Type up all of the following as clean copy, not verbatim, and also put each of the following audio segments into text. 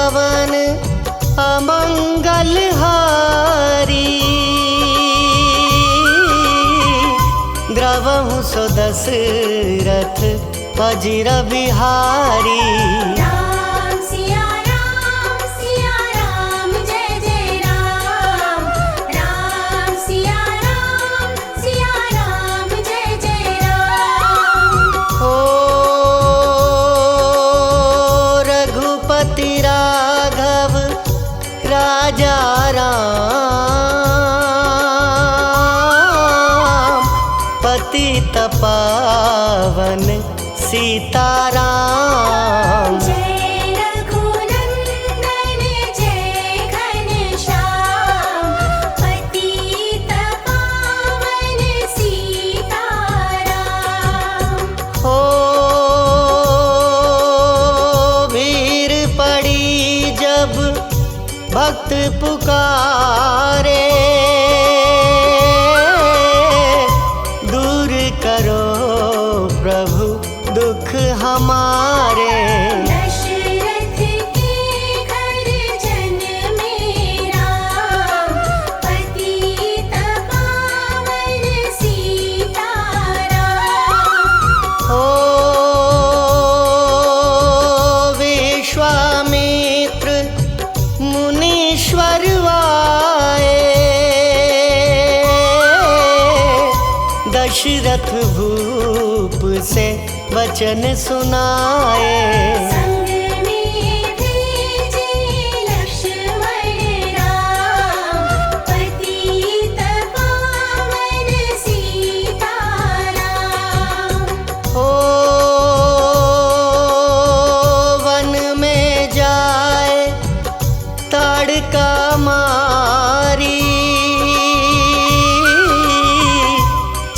पावन अमंगल हारी। द्रवहु सो दशरथ अजिर बिहारी। राम सिया राम जय जय राम। राम सिया राम जय जय राम। ओ रघुपति राघव राजा राम, पतित पावन सीताराम। जय रघुनंदन जय घनश्याम, पतित पावन सीताराम। हो भीड़ पड़ी जब भक्त पुकारे, दूर करो प्रभु दुख हमारे। दशरथ के घर जन मेरा, पतित पावन सीताराम। हो विश्वामित्र मुनीश्वर आए, दशरथ भूप से वचन सुनाए। संग में भेजे लक्ष्मण राम, पतित पावन सीताराम। हो वन में जाए ताड़का मारी,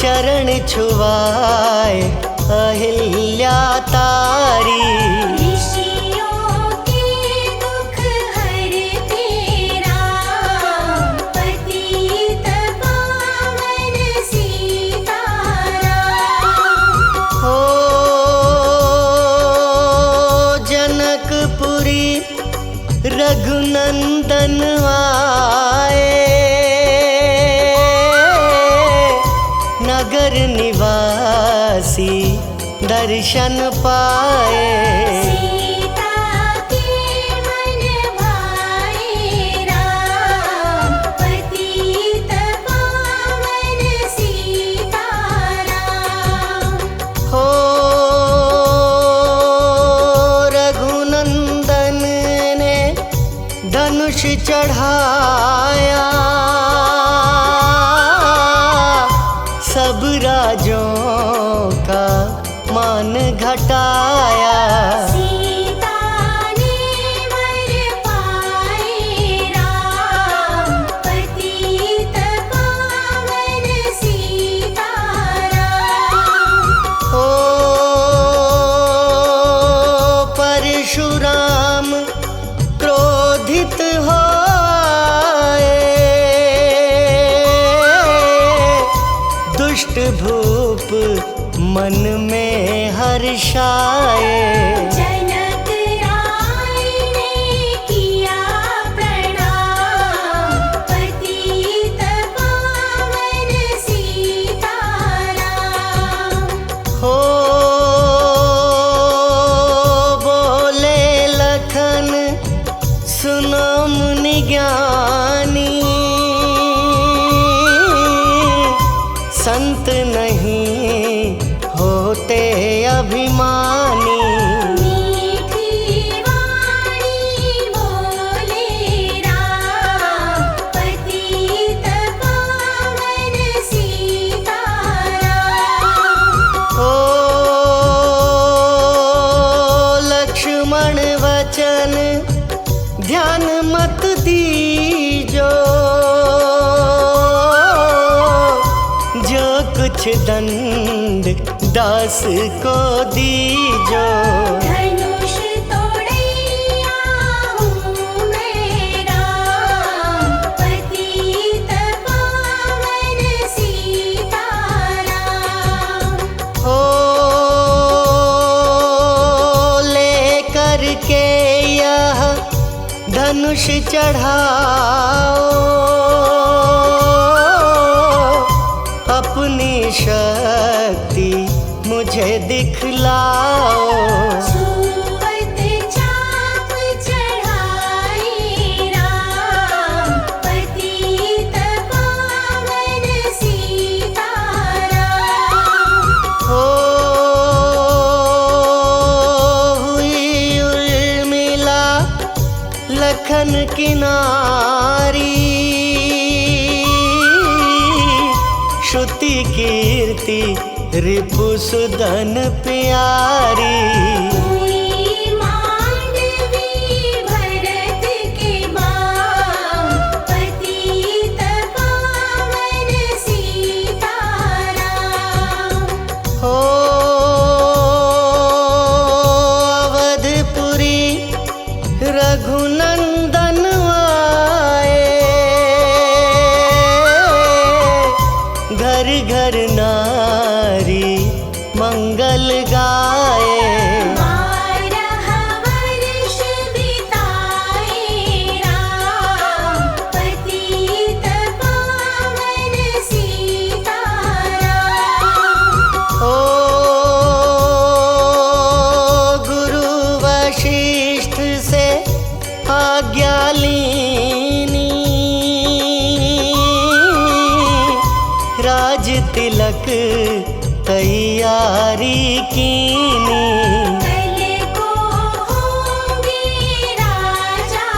चरण छुआए अहिल्या तारी। ऋषियों के दुख हरते राम, पतित पावन सीताराम। हो जनकपुरी रघुनंदन आए, नगर निवासी दर्शन पाए। सीता के मन भाए राम, पतित पावन सीताराम। हो रघुनंदन ने धनुष चढ़ाया, सब राजों का मान घटाया। सीता ने वर पाए राम, पतित पावन सीताराम। हो परशुराम क्रोधित होए, दुष्ट भूप मन में हर्षाए। जनक राय ने किया प्रणाम, पतित पावन सीताराम। हो बोले लखन सुनो मुनि ज्ञानी, संत नहीं होते अभिमानी। मीठी वाणी बोले राम, पतित पावन सीताराम। हो लक्ष्मण वचन ध्यान मत दीजो, जो कुछ दंड दास को दीजो। धनुष तोड़ैया हूँ मैं राम, पतित पावन सीताराम। हो लेकर के यह धनुष चढ़ाओ, अपनी शक्ति मुझे दिखलाओ। छुअत चाप चढ़ाई राम, पतित पावन सीताराम। हो हुई उर्मिला लखन की नारी, श्रुति कीर्ति रिपुसुदन प्यारी। हुई मांडवी भरत के बाम, पतित पावन सीताराम। हो अवधपुरी रघुनंदन आए, घर घर नारी मंगल गाए। 12 वर्ष बिताए राम, पतित पावन सीताराम। ओ गुरु वशिष्ठ से आज्ञा लीनी, राज तिलक तैयारी कीनी। कल को होंगे राजा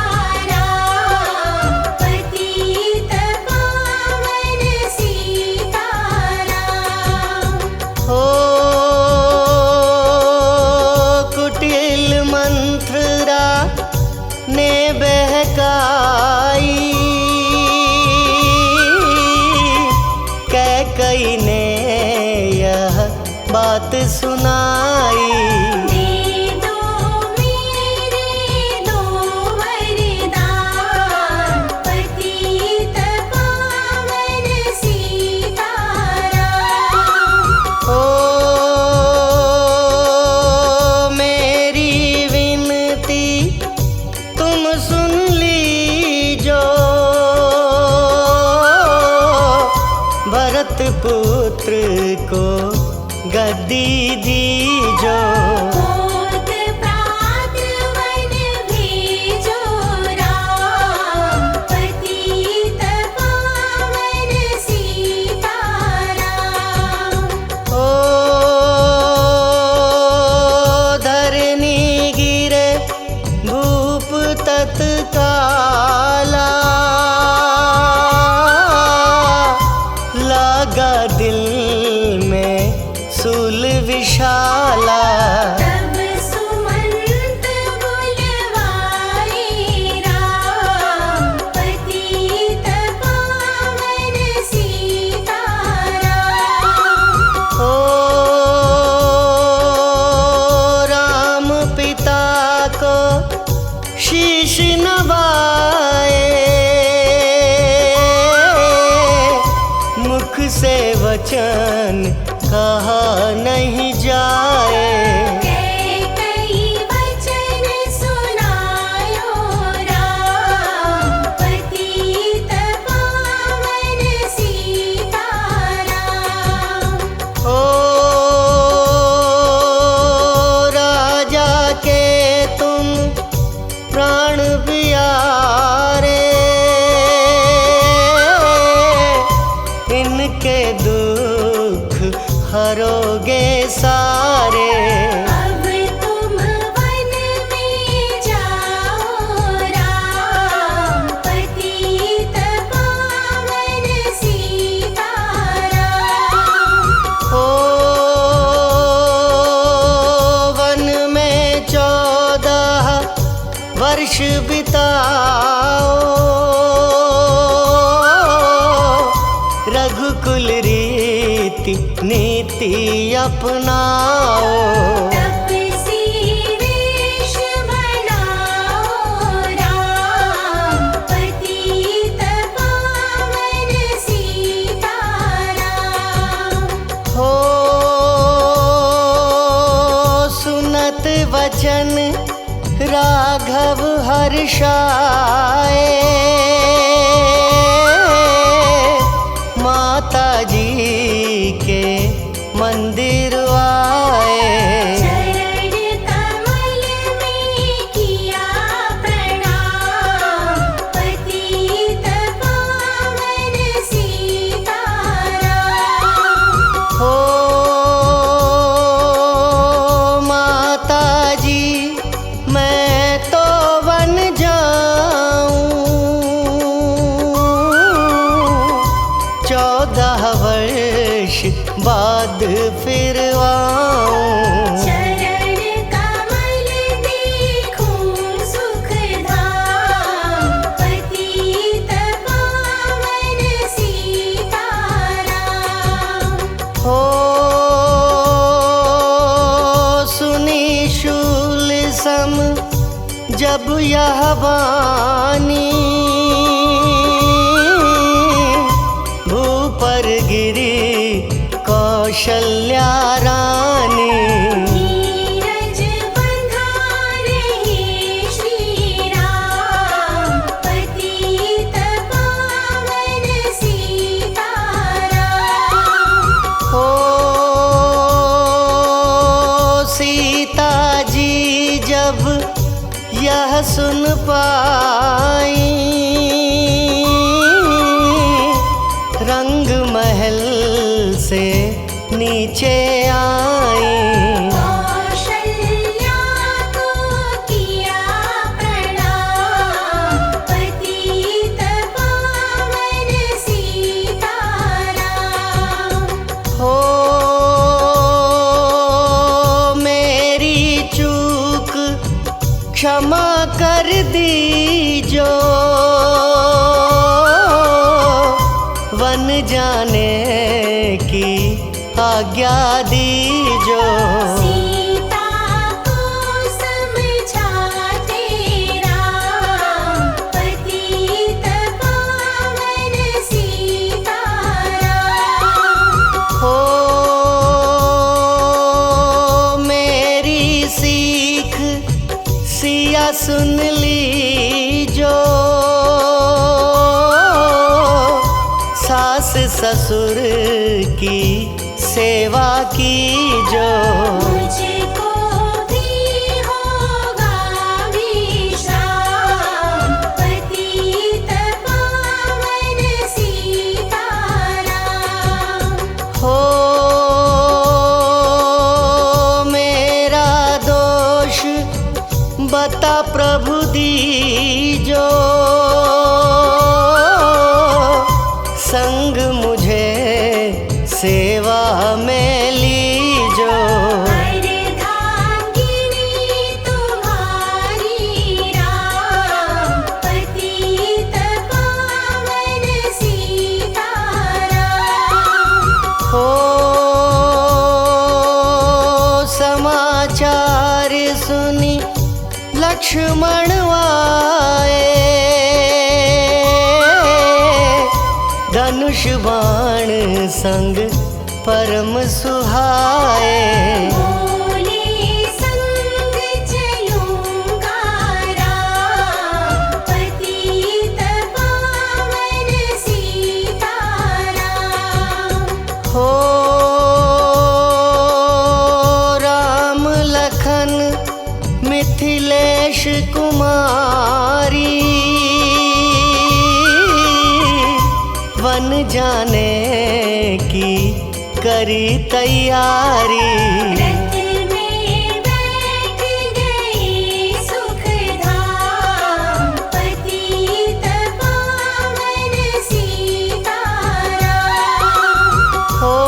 राम, पतित पावन सीताराम। हो कुटिल मंत्रा ने बहकाई, कैकई ने यह बात सुनाई। दे दो मेरे दो वरदान, पतित पावन सीताराम। ओ मेरी विनती तुम सुन लीजो, भरत पुत्र को गद्दी दीजो। होत प्रात वन भेजो राम, पतित पावन सीताराम। ओ धरनी गिरे भूप तत्काला, लागा दिल में सूल विशाला। तब सुमंत बुलवाए राम, पतित पावन सीताराम। ओ राम पिता को शीश नवाए, मुख से वचन कहा नहीं जाए। कई वचन सुनायो राम, पतित पावन सीताराम। ओ राजा के तुम प्राण प्यारे, इनके दुख हरोगे सारे। अब तुम वन में जाओ राम, पतित पावन सीताराम। ओ वन में 14 वर्ष बिताओ, रघुकुल रीति नीति अपनाओ। तपसी वेश बनाओ राम, पतित पावन सीताराम। हो सुनत वचन राघव हर्षाए माता जी के मंदिर आए। चरण कमल में किया प्रणाम, पतित पावन सीताराम। हो माता जी मैं तो बन जाऊं 14 वर्ष बाद फिर आऊं। चरण कमल देखूं सुखधाम, पतित पावन सीताराम। हो सुनी शूल सम जब यह वाणी भूपर गिरी कौशल्या रानी। नीरज बंधा रहे श्री राम, पतित पावन सीताराम। हो सीता जी जब यह सुन पाई रंग महल से नीचे आई। कौशल्या को किया प्रणाम, पतित पावन सीताराम। हो मेरी चूक क्षमा कर दीजो वन जाने की आज्ञा दीजो। सीता को समझाते राम, पतित पावन सीताराम। हो मेरी सीख सिया सुन लीजो सास ससुर की सेवा कीजो। मुझको भी होगा विश्राम, पतित पावन सीताराम। हो मेरा दोष बता प्रभु दीजो संग मुझे सेवा में लीजो। अर्धांगिनी तुम्हारी राम, पतित पावन सीताराम। हो समाचार सुनी लक्ष्मण आए धनुष बाण संग परम सुहाए। बोले संग चलूंगा राम, पतित पावन सीताराम। हो राम लखन मिथिलेश कुमारी वन जाने की करी तैयारी। रथ में बैठ गए सुखधाम, पतित पावन सीताराम। हो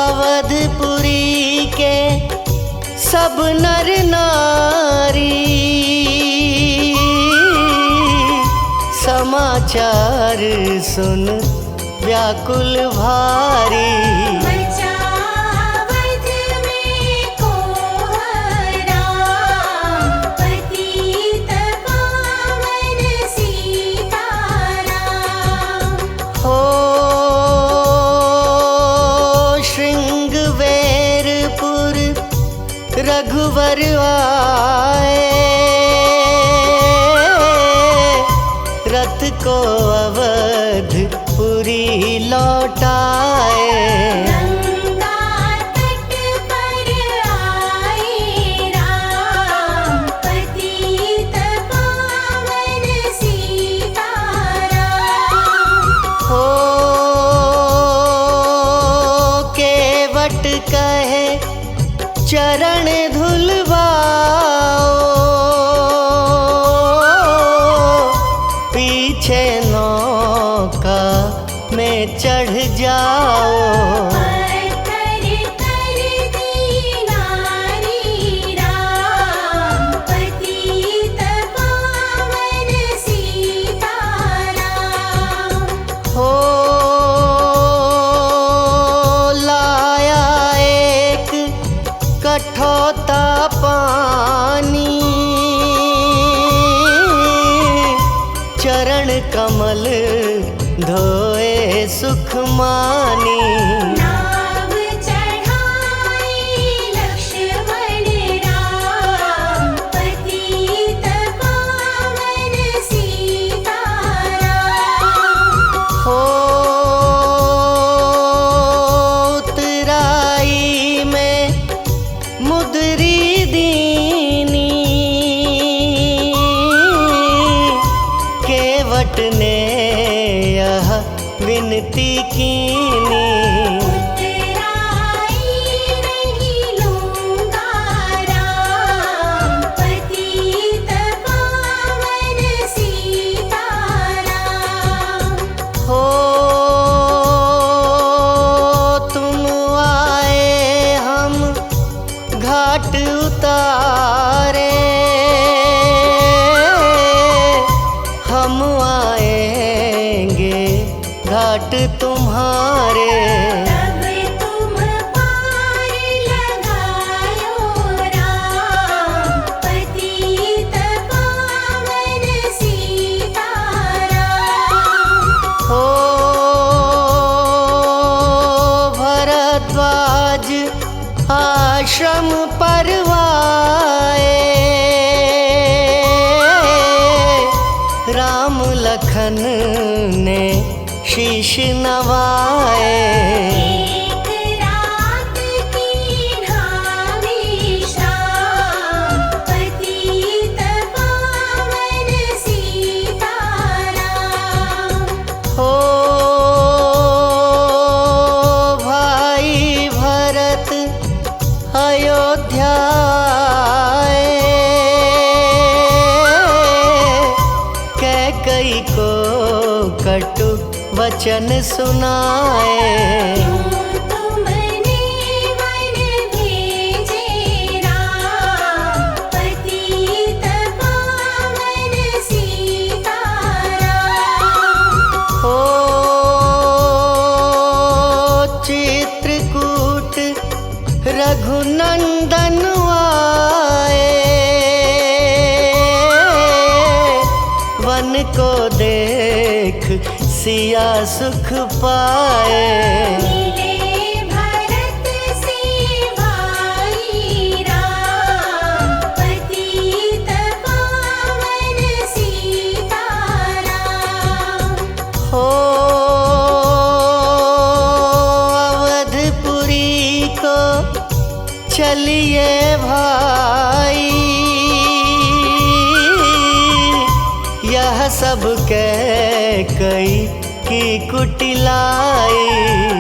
अवधपुरी के सब नर नारी समाचार सुन व्याकुल भारी। बचावत में को राम, पतित पावन सीताराम। हो रघुवर रथ को अवधपुरी लौटाए। गंगा तट पर आए राम, पतित पावन सीताराम। हो केवट कहे चरण धुलवाओ, पीछे नौका में चढ़ जाओ। पत्थर कर दीनारी राम, पतित पावन सीताराम। हो लाया एक कठौता पानी, चरण कमल धोए सुख मानी। नाव चढ़ाई लक्ष्मण राम, पतित पावन सीताराम। हो उतराई में मुदरी दीनी, केवट ने यह विनती कीनी। उतराई नहीं लूंगा राम, पतित पावन सीताराम। हो तुम आए हम घाट उतारे, हम आएंगे घाट तुम्हारे। तब तुम पार लगायो राम, पतित पावन सीताराम। हो भरद्वाज आश्रम परवाए, राम लखन ने शीश नवाए। एक रात की ढावी शाम, पतित पावन सीताराम। हो भाई भरत अयोध्या आए, कैकई को कटु वचन सुनाए। क्यों तुमने वन भेजे राम, पतित पावन सीताराम। हो चित्रकूट रघुनंदन आए, वन को देख सिया सुख पाए। मिले भरत से भाई राम, पतित पावन सीताराम। हो अवधपुरी को चलिए भाई, यह सब कैकई की कुटिलाई।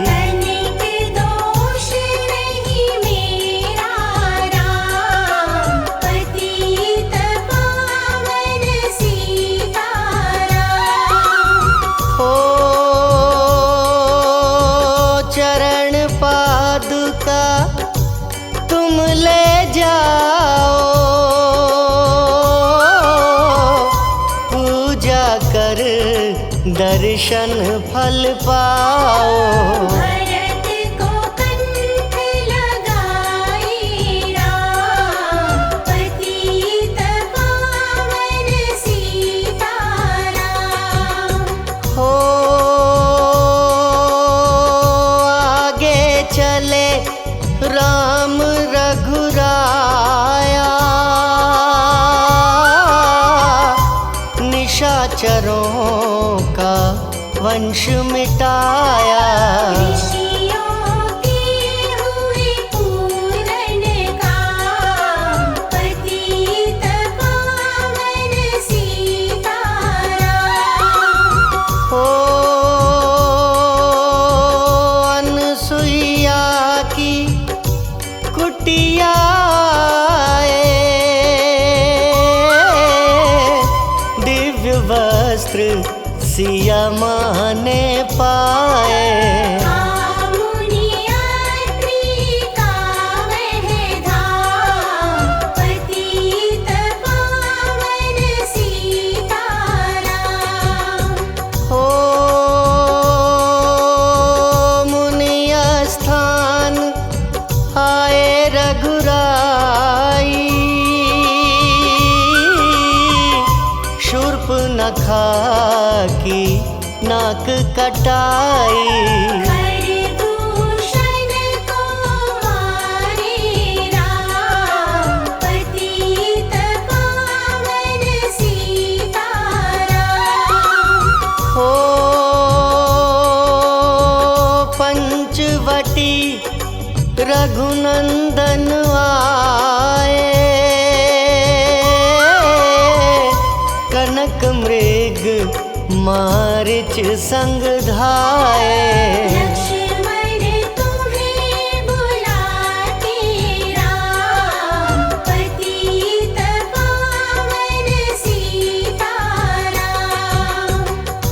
तनिक दोष नहीं मेरा राम, पतित पावन सीताराम। हो चरण पादुका तुम ले जाओ, पूजा कर दर्शन फल पाओ। भरत को कंठ लगाई राम, पतित पावन सीताराम। हो आगे चले राम रघुराया, निशाचरों का वंश मिटाया। ऋषियों के हुए पूर्ण काम, पतित पावन सीताराम। ओ अनसुईया की कुटिया दिव्य वस्त्र सिया माँ ने पाए। मुनियात्री का वह धाम, पतित पावन सीताराम। हो मुनिय स्थान आए रघुराई, शूर्पनखा की नाक कटाई। खरदूषण को मारे राम, पतित पावन सीताराम। हो पंचवटी रघुनंदन आए, कनक मृग मारिच संग धाए। लक्ष्मण तुम्हें बुलाते राम, पतित पावन सीताराम।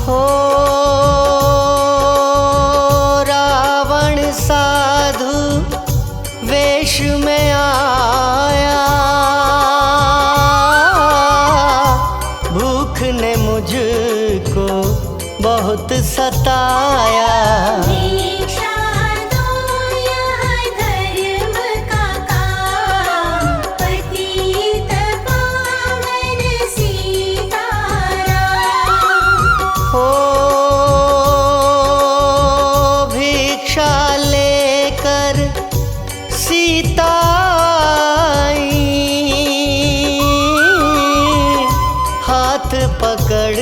हो रावण साधु वेश में आया, भूख ने मुझको बहुत सताया। भिक्षा दो यह धर्म का काम, पतित पावन सीताराम। हो भिक्षा लेकर सीता आई, हाथ पकड़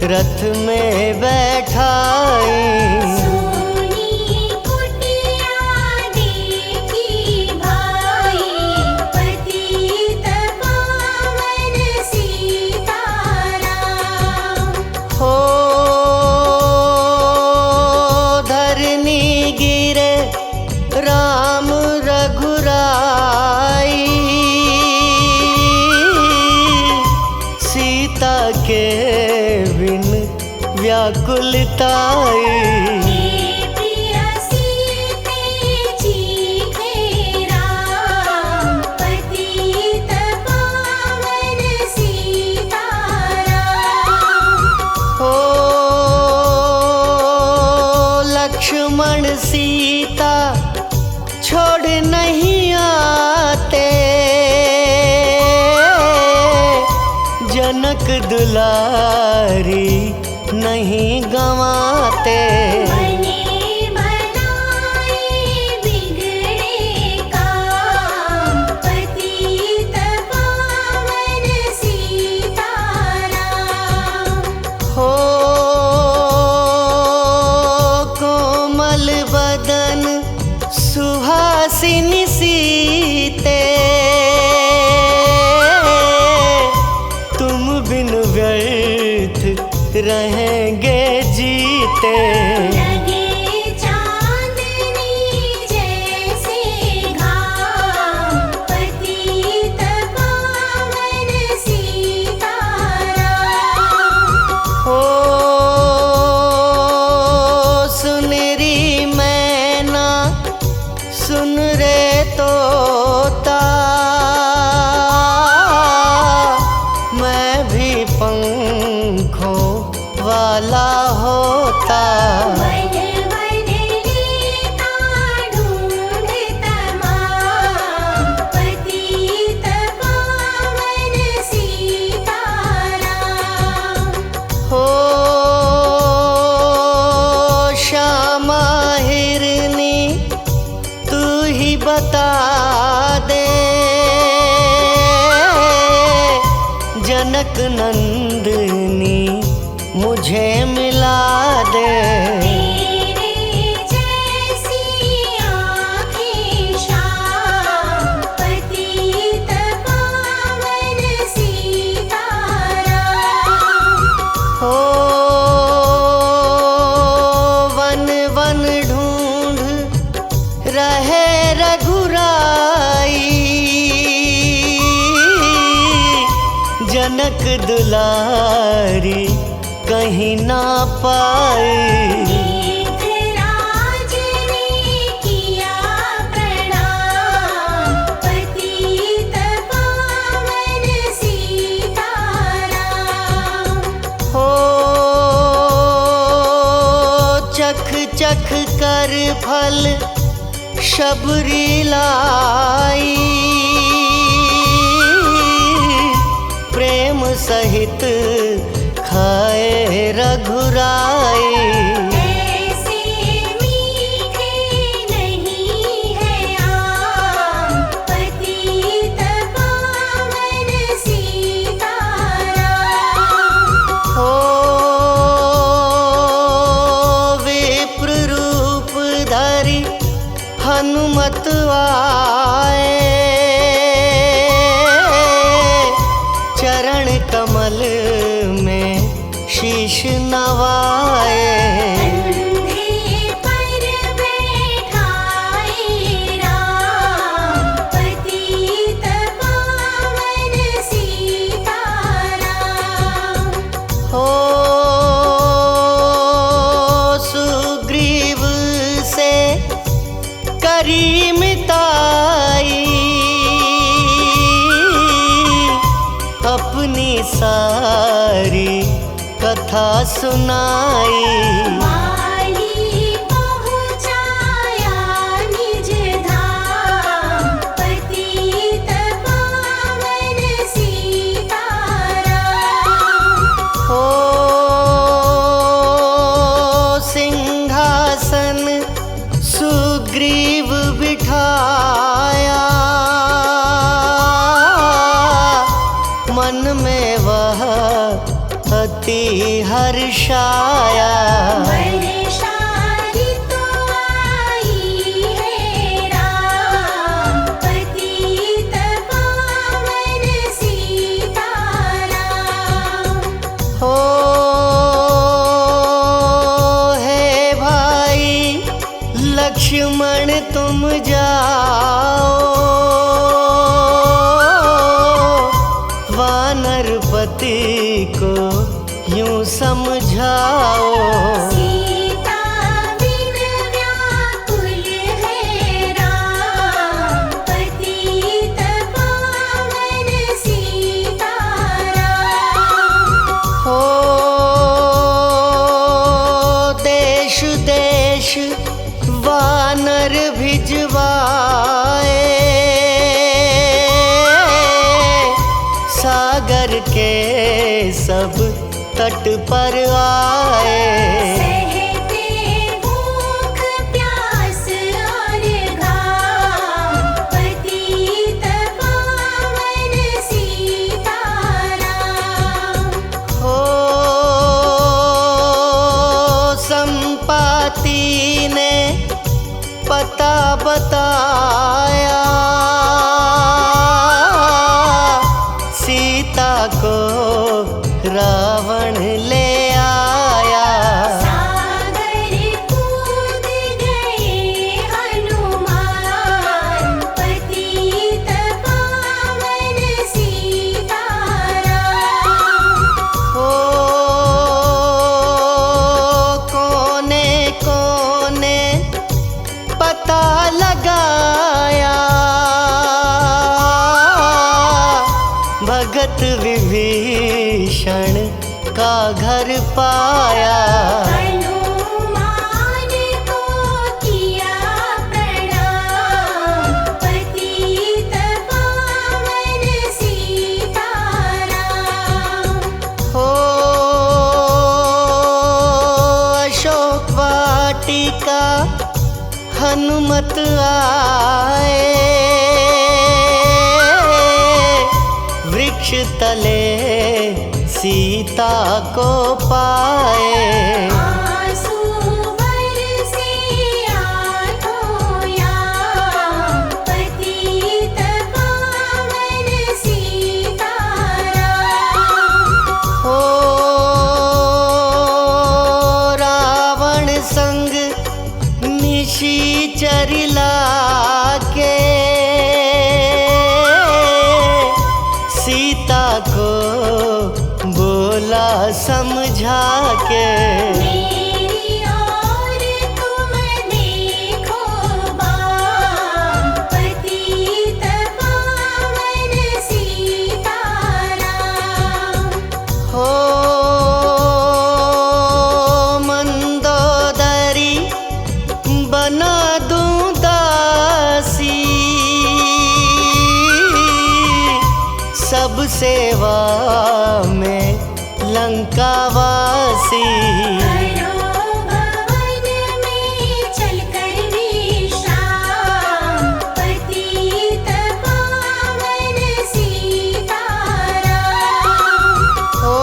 रथ में बैठाई। सोनी कुटिया देखी भाई, पतित पावन सीताराम। हो धरनी गिरे राम रघुराई, सीता के बिन व्याकुलताई। हे प्रिय सीते चीखे राम, पतित पावन सीताराम। हो लक्ष्मण सीता छोड़ नहीं आते, जनक दुलारी नहीं गंवाते। बने बनाए बिगड़े काम, पतित पावन सीताराम। हो कोमल बदन सुहासिनी सीते, तुम बिन व्यर्थ रहेंगे जीते। लगे चांदनी जैसे घाम, पतित पावन सीताराम। हो सुनरी मैना सुन रे तोता, मैं भी पंखों वाला होता। वन वन लेता ढूंढ तमाम, पतित पावन सीताराम। हो श्यामा हिरनी तू ही बता दे, जनक नंदिनी मुझे मिला दे। तेरे जैसी आँखें श्याम पतित पावन सीताराम। हो वन वन ढूंढ रहे रघुराई, जनक दुलारी कहीं ना पाई। मेघराज ने किया प्रणाम पतित पावन सीताराम। हो चख चख कर फल शबरी लाई, प्रेम सहित खाए रघुराई। ऐसे मीठे नहीं है आम पतित पावन सीताराम। हो विप्र रूप धरि हनुमत आए, चरण कमल में शीश नवाए। कंधे पर बैठाए राम पतित पावन सीताराम। हो सुग्रीव से करी मिताई, अपनी सारी कथा सुनाई। माली पहुँचाया निज धाम पतित पावन सीताराम। हो सिंहासन सुग्रीव बिठाया, मन में वह अति हर्षाया। वर्षारी तो आई है राम पतित पावन सीताराम। हो हे भाई लक्ष्मण तुम जाओ, वानरपति को यूं समझाओ। सीता बिन व्याकुल है राम पतित पावन सीताराम। हो देश देश वानर भिजवाए, सागर के सब तट पर आए। सहते भूख प्यास और घाम पतित पावन सीताराम। हो संपाति ने पता बताया, सीता को रावण ले आया। सागर कूद गए हनुमान पतित पावन सीताराम। हो कोने कोने पता लगाया, भगत विभीषण का घर पाया। हनुमान को किया प्रणाम पतित पावन सीताराम। हो अशोक वाटिका हनुमत आए, वृक्ष तले सीता को पाए। आंसू बरसे आँखों याम, पतित पावन सीताराम। हो रावण संग निशाचर लाके सीता को बोला समझा के। मेरी ओर तुम देखो बाम, पतित पावन सीताराम। हो मंदोदरी बना दूं दासी, सब सेवा में लंकावासी। करो भवन में चलकर विश्राम, पतित पावन सीताराम। हो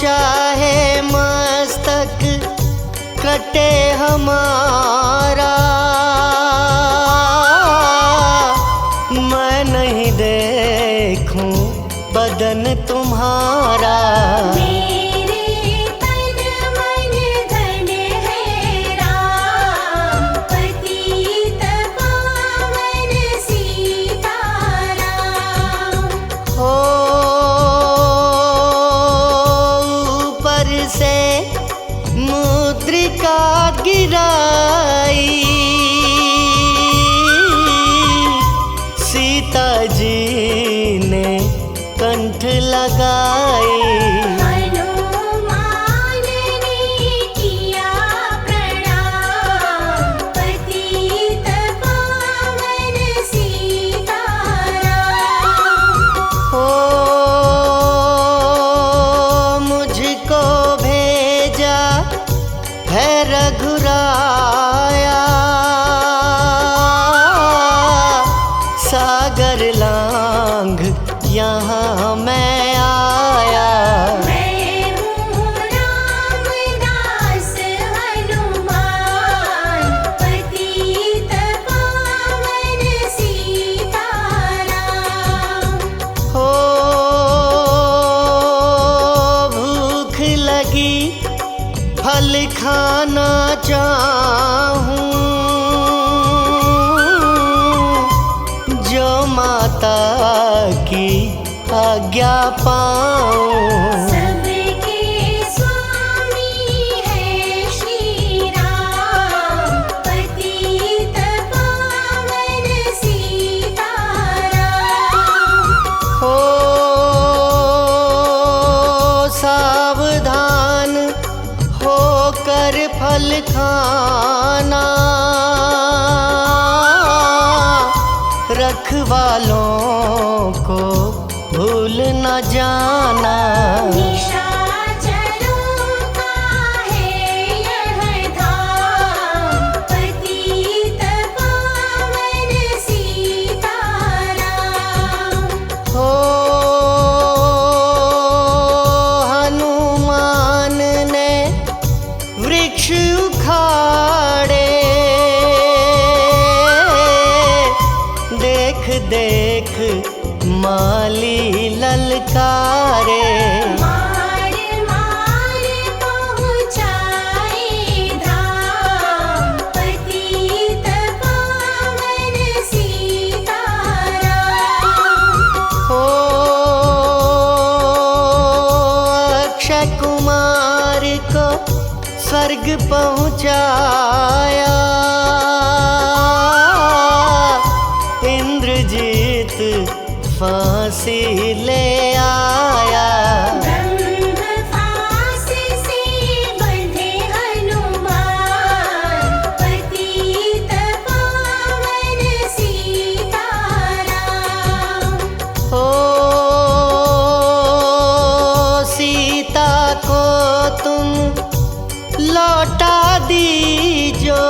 चाहे मस्तक कटे हमारा, मैं नहीं देखूं बदन तुम्हारा। मेरे तन मन धन है राम, पतित पावन सीताराम। हो ऊपर से मुद्रिका गिराई, सीता जी ने कंठ लगाई। हनुमान ने किया प्रणाम, पतित पावन सीताराम। हो मुझको भेजा है रघुराया, सागर लांघ यहाँ मैं आया। मैं हूँ रामदास हनुमान, पतित पावन सीताराम। हो भूख लगी फल खाना चाहूं, जो माता की आज्ञा पाऊं। सबके स्वामी है श्री राम, पतित पावन सीताराम। हो सावधान होकर फल खाना, रखवालों को भूल न जाना। निशाचरों का है यह धाम, पतित पावन सीताराम। हो हनुमान ने वृक्ष उखाड़े, देख देख माली ललकारे। मार मार पहुँचाए धाम, पतित पावन सीताराम। हो अक्षय कुमार को स्वर्ग पहुँचाया, इंद्रजीत फांसी ले आया। ब्रह्म फांस से बंधे हनुमान, पतित पावन सीताराम। हो सीता को तुम लौटा दीजो,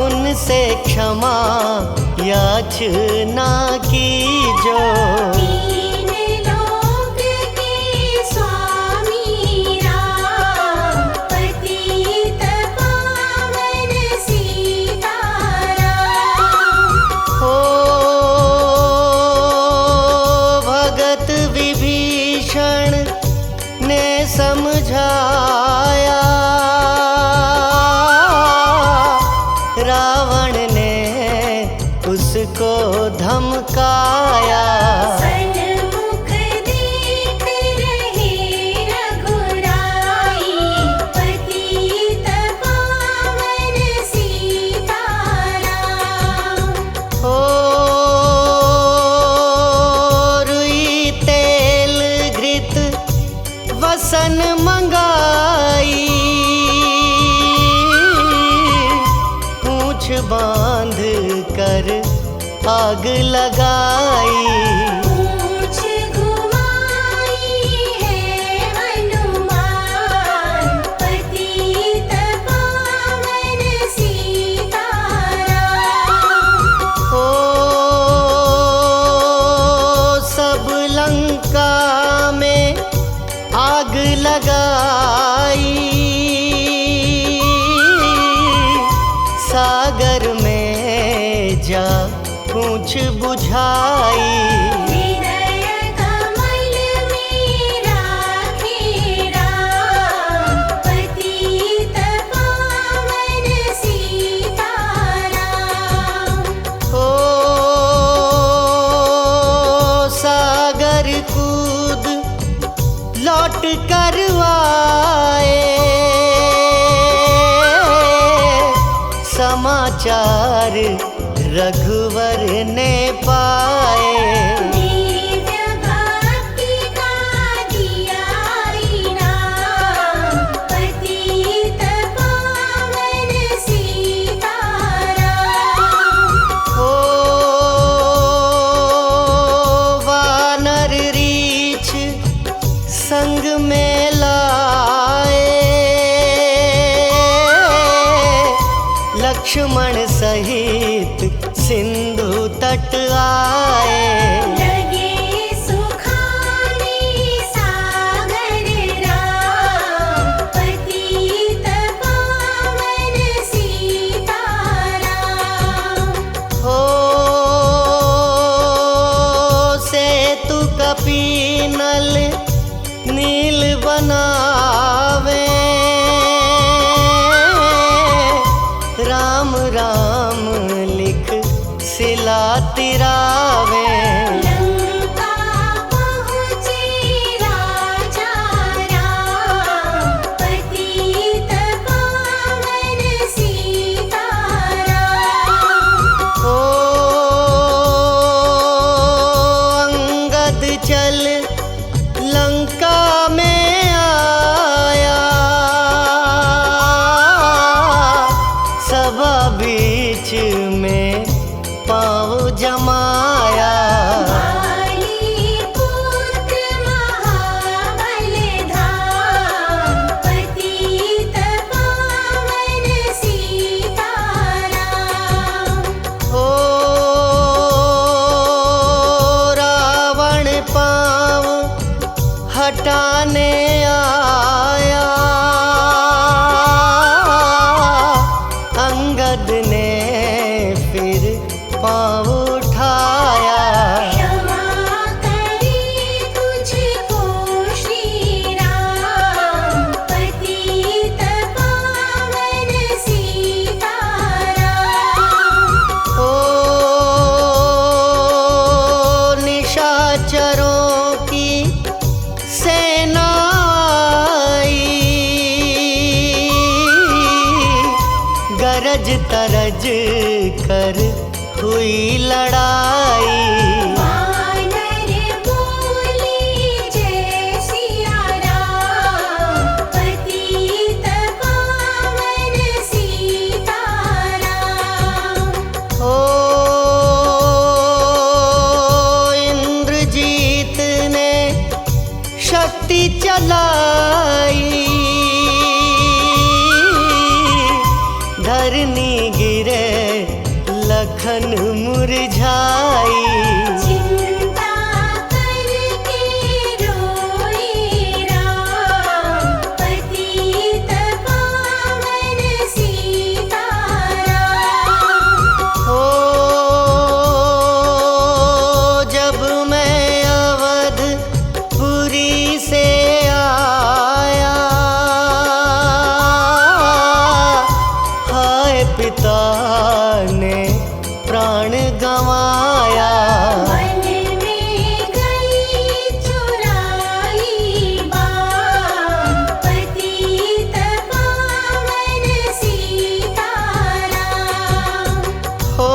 उनसे क्षमा याचना की जो। तीन लोक के स्वामी राम, पतित पावन सीताराम। हो भगत विभीषण ने समझाया, रावण ने उसको धमकाया। सन्मुख देख रहे रघुराई, पतित पावन सीताराम। हो रुई तेल घृत वसन मंगाई, पूंछ बांध कर आग लगाई। पूंछ घुमाई है हनुमान, पतित पावन सीताराम। हो सब लंका में आग लगाई, सागर में जा पूंछ बुझाई। हृदय कमल में राखे राम, पतित पावन सीताराम। हो सागर कूद लौट कर आए, समाचार रघुवर ने पाए। दिव्य भक्ति का दिया इनाम, पतित पावन सीताराम। हो वानर रीछ संग में लाए, लक्ष्मण सहित सिंधु तट आए। लगे सुखाने सागर राम, पतित पावन सीताराम। हो सेतु कपीनल नील बनावे, राम राम लिख सिला तिरावे। लंका पहुँचे राजा राम, पतित पावन सीताराम। हो अंगद चल लंका में आया, सभा बीच में पाँव जमाया। पुत्र महाबल धाम, पतित पावन सीताराम। हो रावण पाँव हटाने आया, अंगद ने फिर पाँव उठाया। क्षमा करे तुझको श्री राम, पतित पावन सीताराम। हो निशाचरों की सेना आई, गरज तरज कर हुई लड़ाई। वानर बोले जय सिया राम, पतित पावन सीताराम। हो इंद्रजीत ने शक्ति चलाई, धरनी गिरे लखन मुरझाई। मुरझाई। चिंता करके रोए राम, पतित पावन सीताराम। हो जब मैं अवधपुरी से आया, हाय पिता ने प्राण गंवाया। वन में गई चुराई बाम, पतित पावन सीताराम। हो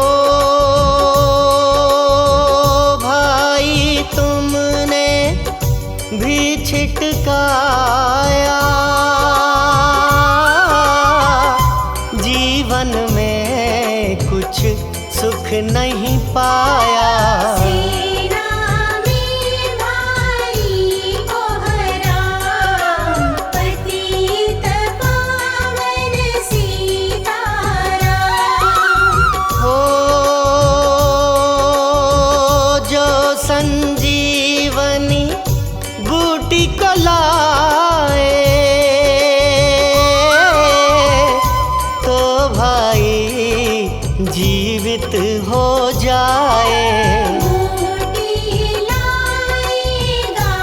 भाई तुमने भी छिटकाया, जीवन में कुछ सुख नहीं पाया। सेना में भाई को हराम, पतित पावन सीताराम। हो जो संजीवनी बूटी को लाए, तो भाई जीवित हो जाए। बूटी लाएगा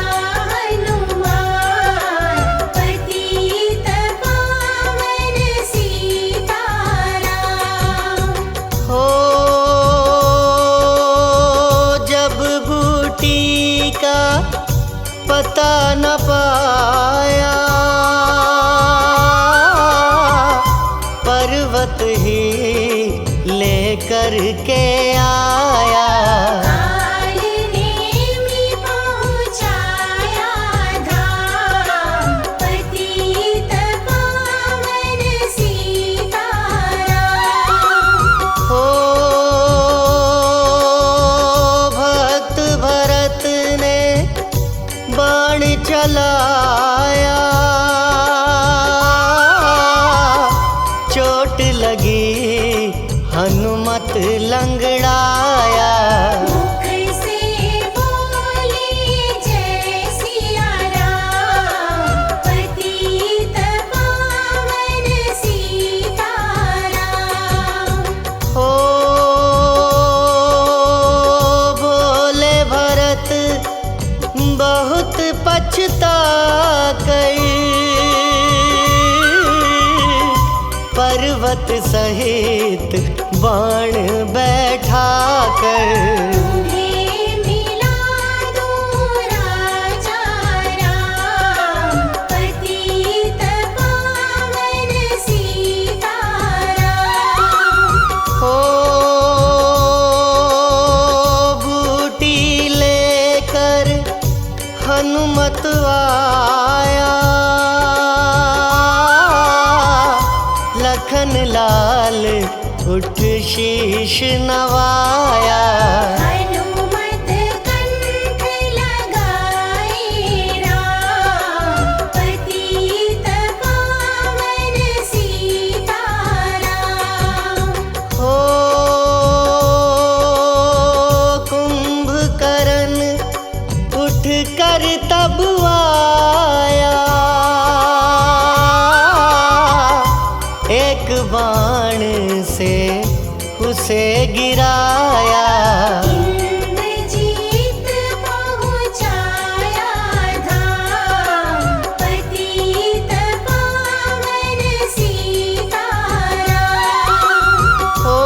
हनुमान, पतित पावन सीताराम। हो जब बूटी का पता न पाया, पर्वत ही लेकर के आया। काल नेमि पहुँचाया धाम, पतित पावन सीताराम। हो भक्त भरत ने बाण चलाया, चोट लगी हनुमत लंगड़ाया। मुख से बोले जय सिया राम, पतित पावन सीताराम। हो बोले भरत बहुत पछता कर, पर्वत सहित बाण बैठा कर। तुम्हें मिला दूं राजा राम, पतित पावन सीताराम। हो बूटी लेकर हनुमत आया, लखन लाल उठ शीश नवाया। हनुमत कंठ लगाए राम, पतित पावन सीताराम। हो कुंभकर्ण उठ कर तब आया, एक बाण से उसे गिराया। इंद्रजीत पहुँचाया धाम, पतित पावन सीताराम। हो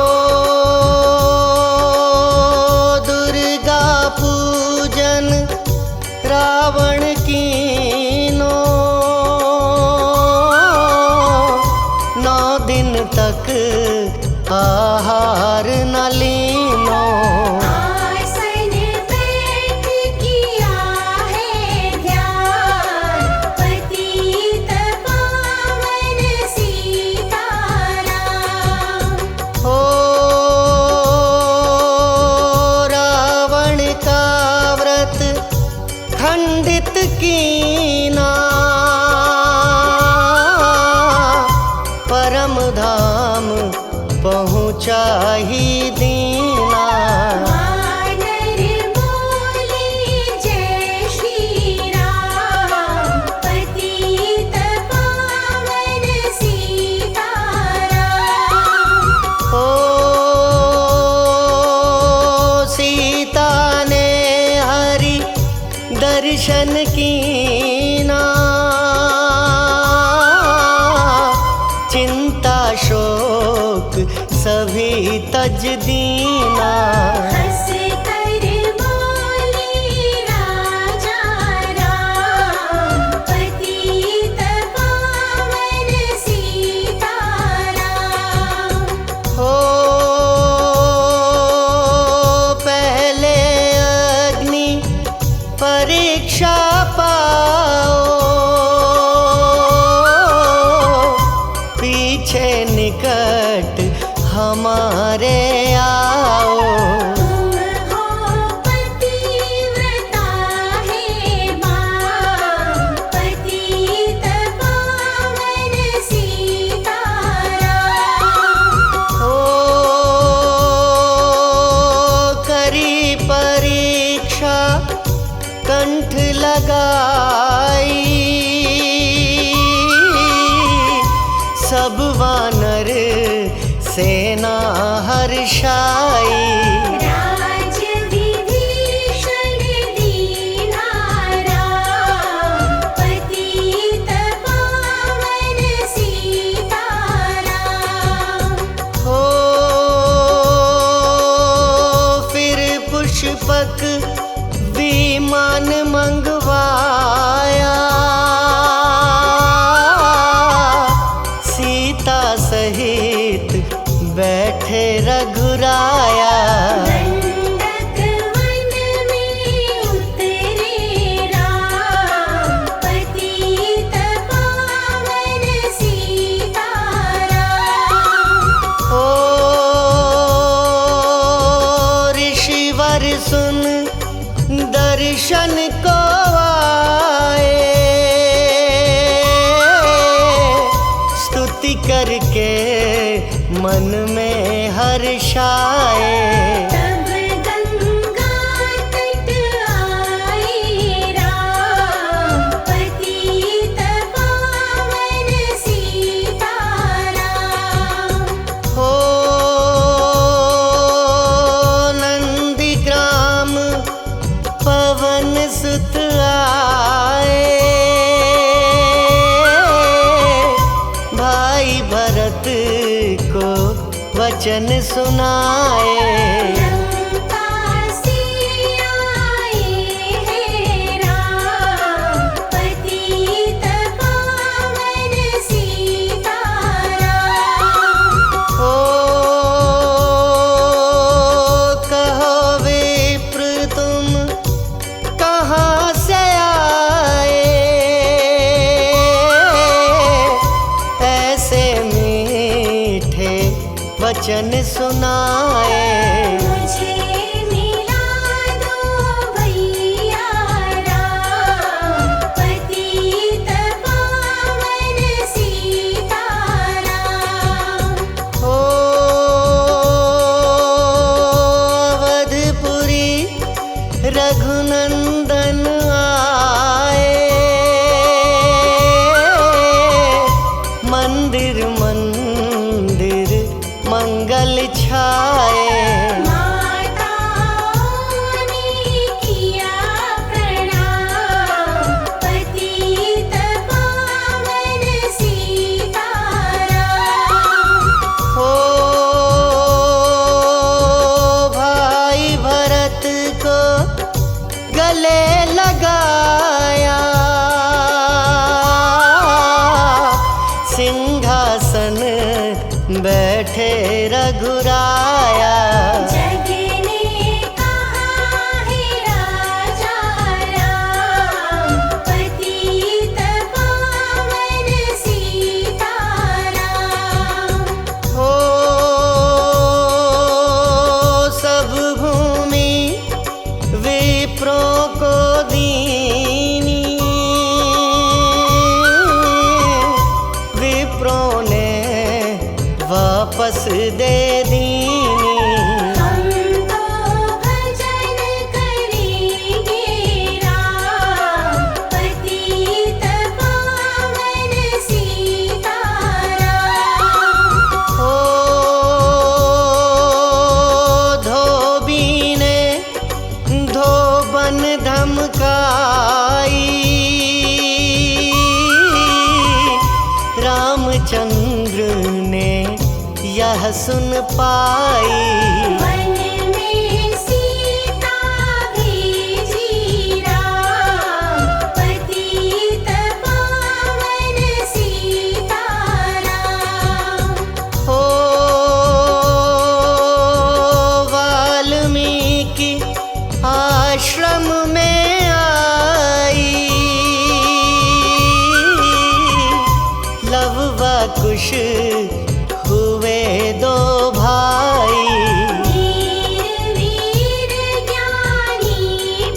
दुर्गा पूजन रावण कीनो, 9 दिन तक आहार न लीनो। आसन बैठ किया है ध्यान, पतित पावन सीताराम। हो रावण का व्रत खंडित कीना, परम धाम पहुँचा दर्शन कीना, चिंता शोक सभी तज दीना। हंस कर बोले राजा राम, पतित पावन सीताराम। हो पहले अग्नि परीक्षा पाओ, पीछे निकट हमारे आओ। तुम हो पतिव्रता हे मां, पतित पावन सीताराम। हो करी परीक्षा कंठ लगाई, सब वानर सेना हर्षाई। राज विभीषण दीना राम, पतित पावन सीताराम। हो फिर पुष्पक विमान मंगवाया, सीता सहित बैठे रघुराया। दंडक वन में उतरे राम, पतित पावन सीताराम। हो ऋषिवर सुन दर्शन को आए, स्तुति करके मन में हर्षाए। तब गंगा तट आए राम, पतित पावन सीताराम। हो नंदीग्राम पवन सुत आए, भाई भरत को वचन सुनाए। लंका से आए हैं राम, पतित पावन सीताराम। हो कहो विप्र तुम कहाँ से आए, ऐसे मीठे वचन सुनाए। मुझे मिला दो भैया राम, पतित पावन सीताराम। हो अवधपुरी रघुनंदन आए, मंदिर मंदिर मंगल छाए। माताओं ने किया प्रणाम, पतित पावन सीताराम। हो भाई भरत को गले लगाया, सिंहासन बैठे रघुराया। जग ने कहा है राजा राम, पतित पावन सीताराम। हो सब भूमि विप्रों को दीनी, विप्रों ने वापस दे दीनी। हम तो भजन करेंगे राम, पतित पावन सीताराम। हो धोबी ने धोबन धमका आई, रामचंद्र ने यह सुन पाई। वन में सीता भेजी राम, पतित पावन सीताराम। हो वाल्मीकि आश्रम में आई, लव व कुश हुए दो भाई। वीर वीर ज्ञानी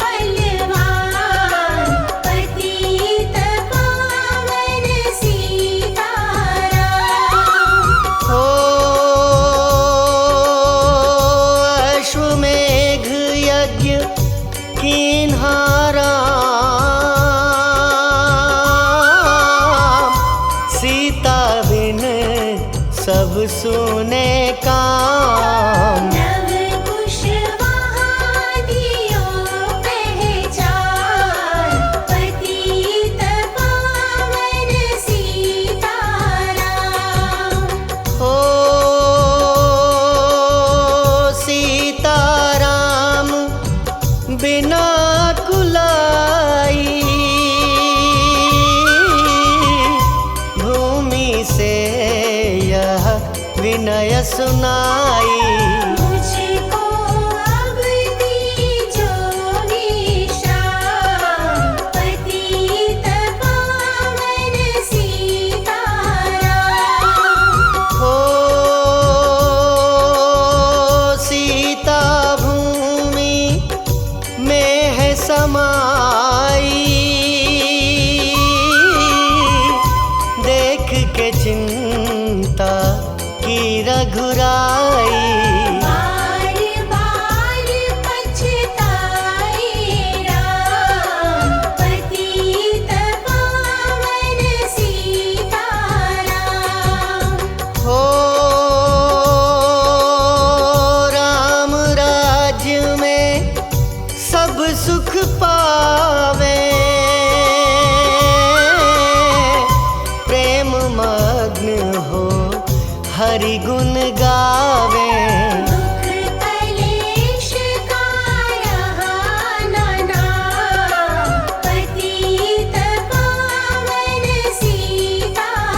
बलवान, पतित पावन सीताराम। हो अश्वमेघ यज्ञ कीन्हा राम, सीता बिन सब सुने काम। नव कुश वहाँ दियो पहचान, पतित पावन सीताराम। हो सीताराम बिना कुलाई, भूमि से यह विनय सुनाई। मुझको अब दीजो विश्राम, पतित पावन सीताराम। हो सीता भूमि में है समाई, देख के चिंता की रघुराई। बार बार पछताए राम, पतित पावन सीताराम। हो राम राज्य में सब सुख पावे, प्रेम मग्न हो हरि गुण गावे। दुख कलेश का रहा न नाम, पतित पावन सीताराम।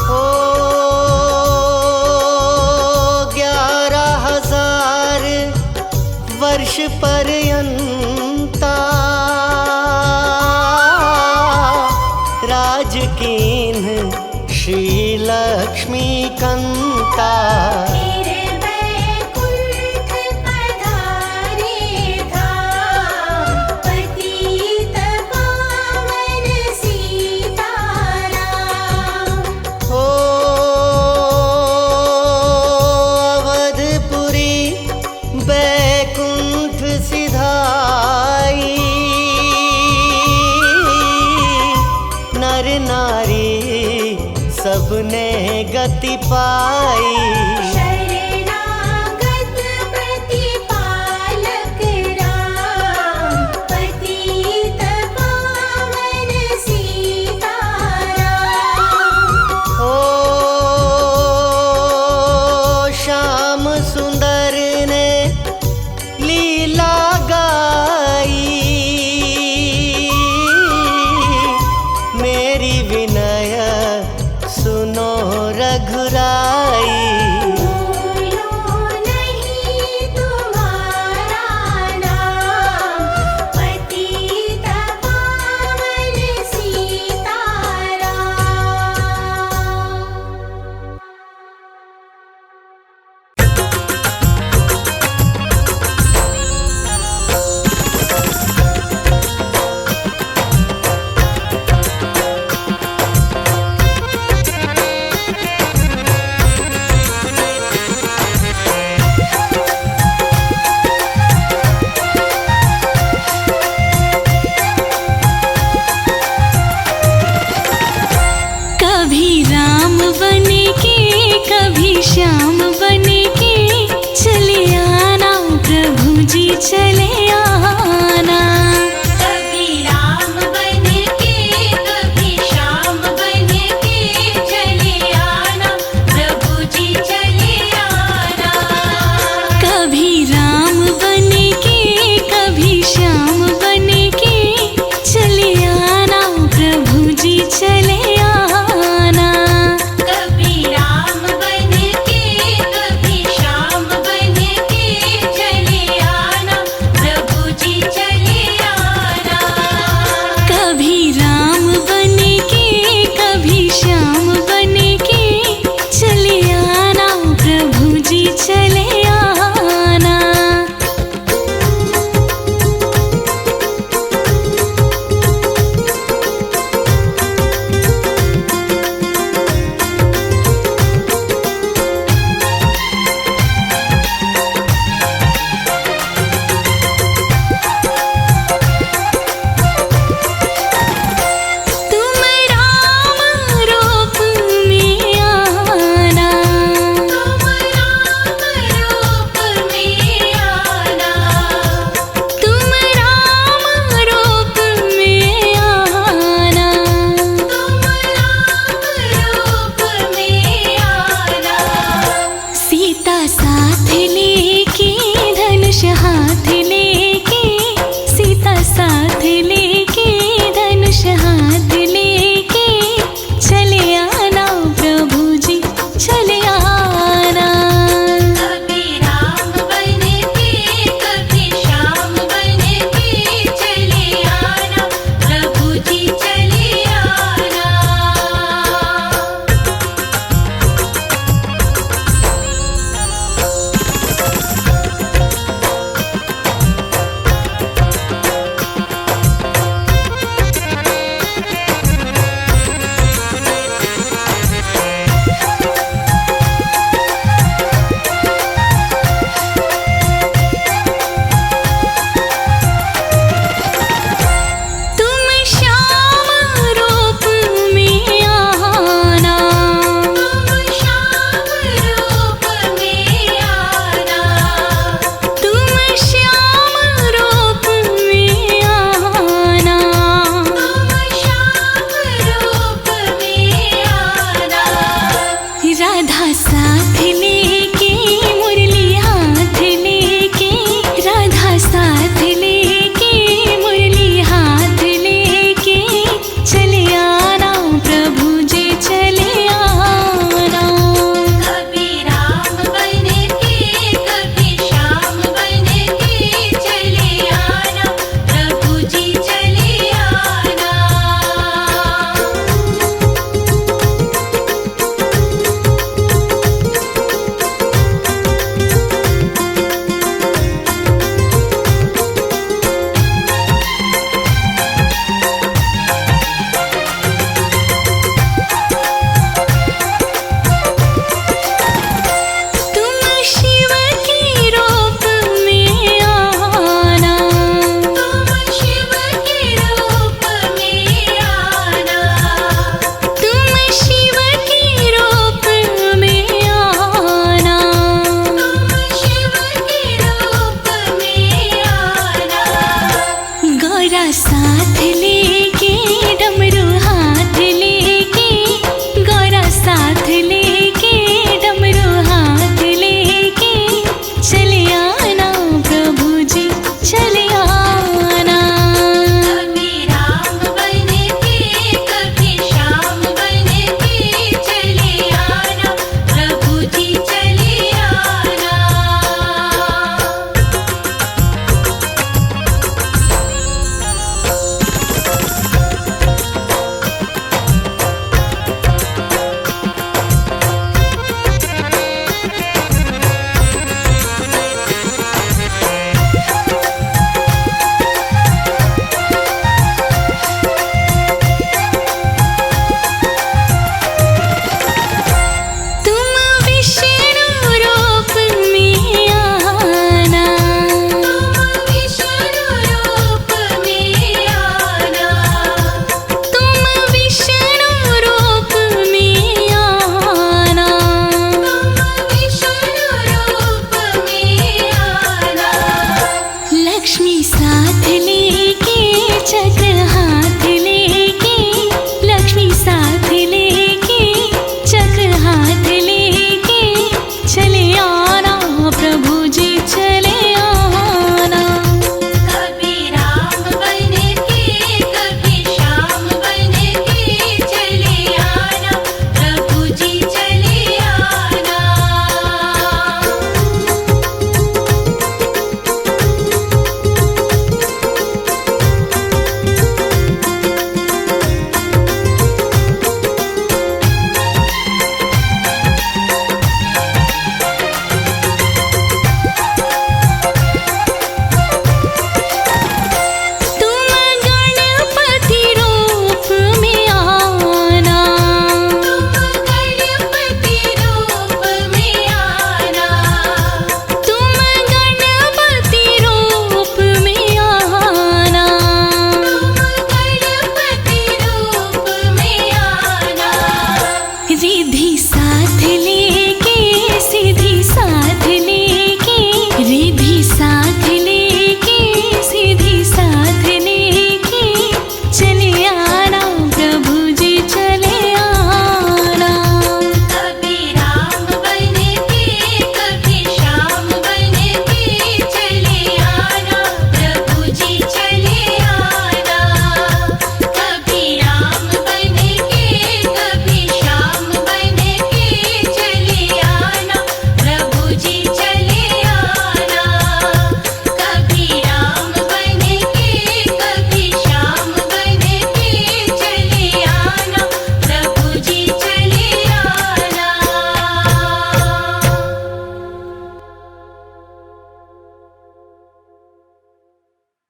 हो 11,000 वर्ष पर्यंता, राज कीन्ह श्री लक्ष्मी कंता। फिर बैकुंठ पधारे धाम, पतित पावन सीताराम। हो अवधपुरी बैकुंठ सिधाई, नर नारी सबने गति पाई।